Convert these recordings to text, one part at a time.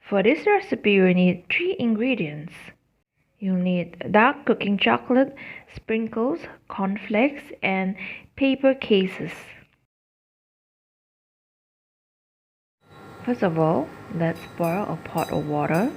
For this recipe, you need 3 ingredients. You'll need dark cooking chocolate, sprinkles, cornflakes, and paper cases. First of all, let's boil a pot of water.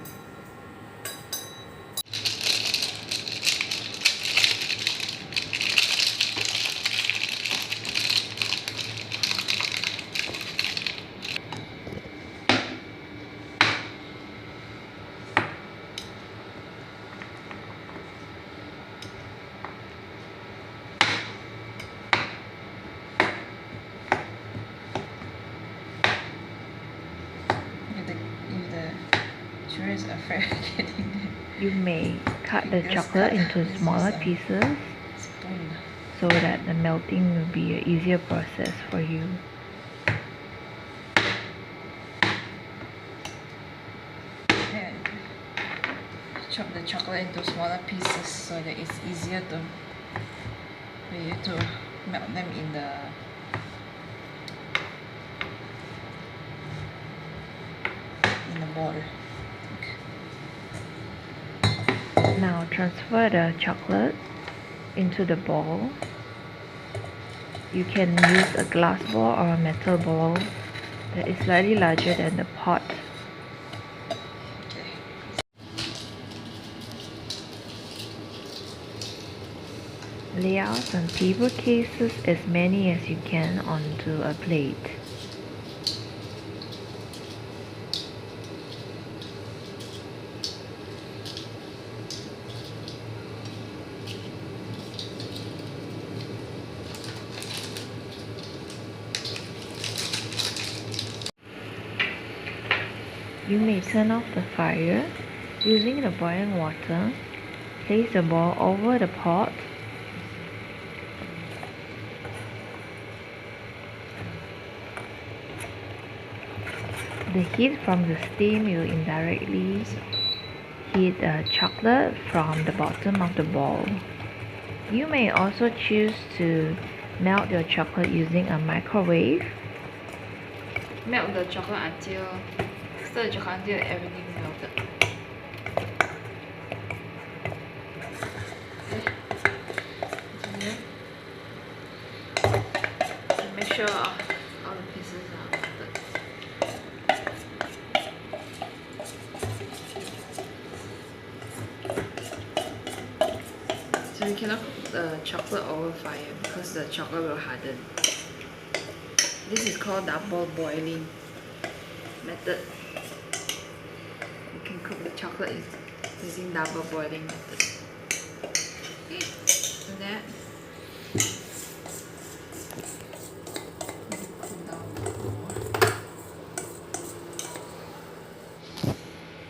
Is afraid of getting it. You may cut the chocolate into smaller pieces so that the melting will be an easier process for you. And chop the chocolate into smaller pieces so that it's easier for you to melt them in the bowl. Now transfer the chocolate into the bowl. You can use a glass bowl or a metal bowl that is slightly larger than the pot. Okay. Lay out some paper cases, as many as you can, onto a plate. You may turn off the fire. Using the boiling water, place the bowl over the pot. The heat from the steam will indirectly heat the chocolate from the bottom of the bowl. You may also choose to melt your chocolate using a microwave. Melt the chocolate until stir the chocolate until everything melted. And make sure all the pieces are melted. So you cannot cook the chocolate over fire because the chocolate will harden. This is called double boiling method. You can cook the chocolate using double boiling method. Okay, so that. Cool down more.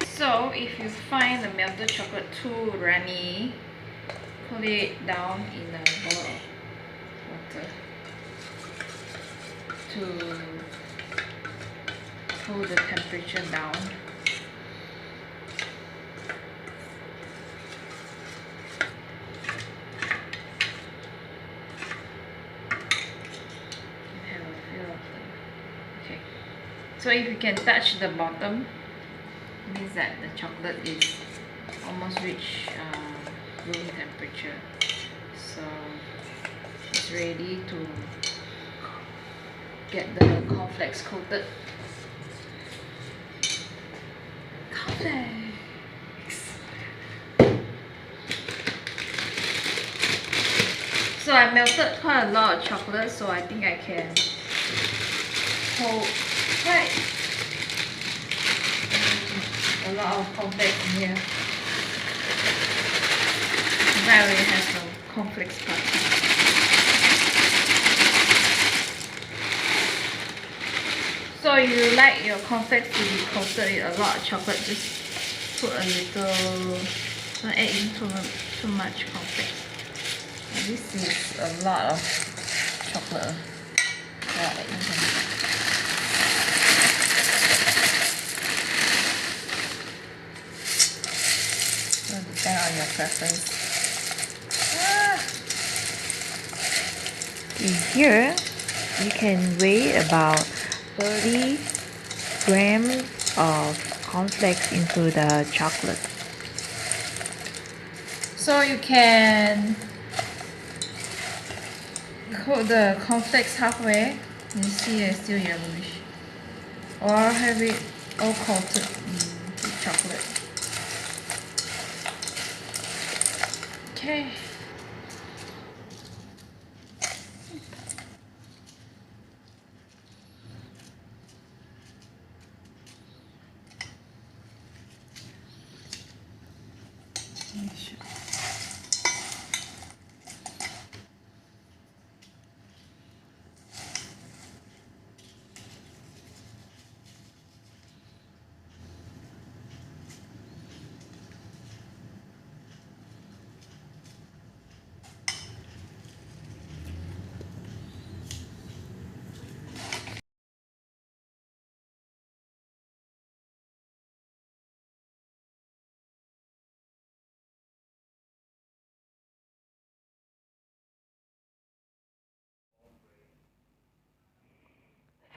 So if you find the melted chocolate too runny, put it down in a bowl of water to hold the temperature down. Have a few of them. Okay. So if you can touch the bottom, it means that the chocolate is almost reached room temperature. So it's ready to get the cornflakes coated. So I melted quite a lot of chocolate, so I think I can hold quite a lot of cornflakes in here. I already have some cornflakes part. So if you like your cornflakes to be coated with a lot of chocolate, just put a little, don't add in too much cornflakes. And this is a lot of chocolate. Yeah, so depend on your preference. In here, you can weigh about 30 grams of cornflakes into the chocolate. So you can coat the cornflakes halfway. You see it's still yellowish. Or have it all coated with chocolate. Okay.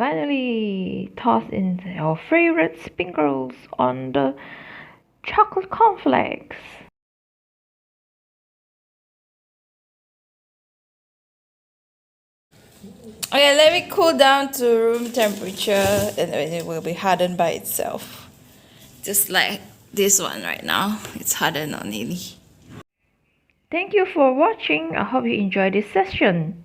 Finally, toss in your favorite sprinkles on the chocolate cornflakes. Okay, let it cool down to room temperature and then it will be hardened by itself. Just like this one right now. It's hardened on nearly. Thank you for watching. I hope you enjoyed this session.